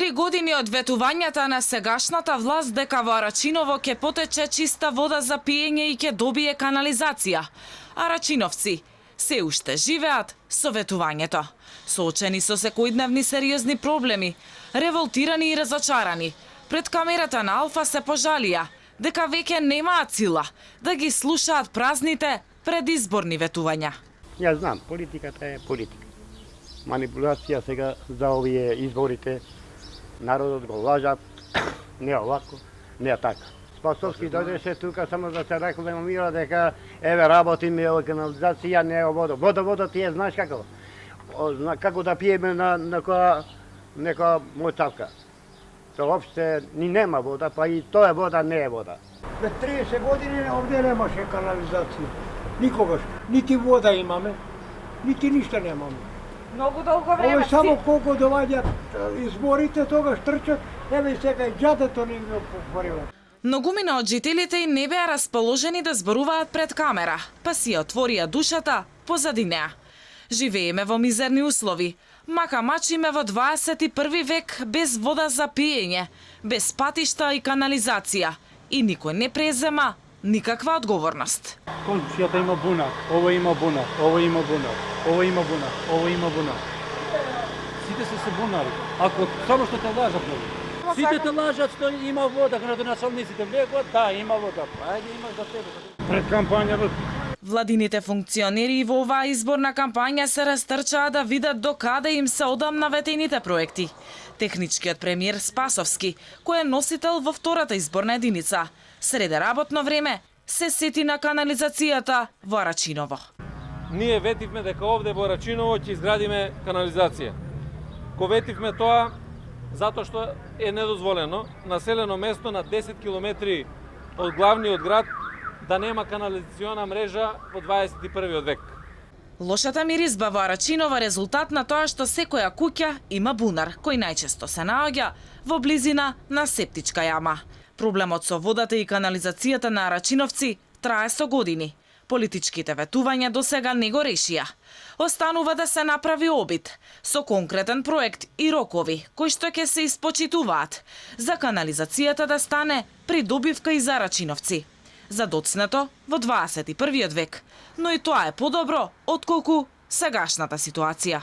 3 години од ветувањата на сегашната власт дека во Арачиново ќе потече чиста вода за пиење и ќе добие канализација, арачиновци се уште живеат со ветувањето. Соочени со секојдневни сериозни проблеми, револтирани и разочарани, пред камерата на Алфа се пожалија дека веќе немаат сила да ги слушаат празните предизборни ветувања. Ја знам, политиката е политика. Манипулација сега за овие изборите, народот го лажат, не овако, не така. Спасовски дојдеше тука само да се рекламира дека еве работиме оваа канализација, не е вода. Вода ти е, знаеш како? Како да пиеме на некоја моќавка. То опште ни нема вода, па и тоа вода не е вода. Пред 30 години овде немаше канализација. Никогаш. Нити вода имаме, нити ништа немаме. Многу долго време. Ово само колку доваѓат изборите, тогаш трчат, еве сега и џадето ни го покориват. Многумина од жителите и не беа расположени да зборуваат пред камера, па си ја отворија душата позади неа. Живееме во мизерни услови, мака мачиме во 21 век без вода за пиење, без патишта и канализација, и никој не презема никаква одговорност. Комшијата има бунар, ово има бунар, ово има бунар, ово има бунар, ово има бунар. Сите се бунари. Ако само што те лажат многу. Сите те лажат што има вода, градоначалниците влегуваат, да, има вода. Ајде имаш за тебе. Пред кампањата. Владините функционери во оваа изборна кампања се растрчаа да видат до каде им се одамна ветените проекти. Техничкиот премиер Спасовски, кој е носител во втората изборна единица, среде работно време се сети на канализацијата во Арачиново. Ние ветивме дека овде во Арачиново ќе изградиме канализација. Ко ветивме тоа затоа што е недозволено населено место на 10 километри од главниот град да нема канализациона мрежа во 21 век. Лошата миризба во Арачиново е резултат на тоа што секоја куќа има бунар, кој најчесто се наоѓа во близина на септичка јама. Проблемот со водата и канализацијата на арачиновци трае со години. Политичките ветувања до сега не го решија. Останува да се направи обид со конкретен проект и рокови кои што ќе се испочитуваат за канализацијата да стане придобивка и за арачиновци. За доцнето во 21 век, но и тоа е подобро отколку сегашната ситуација.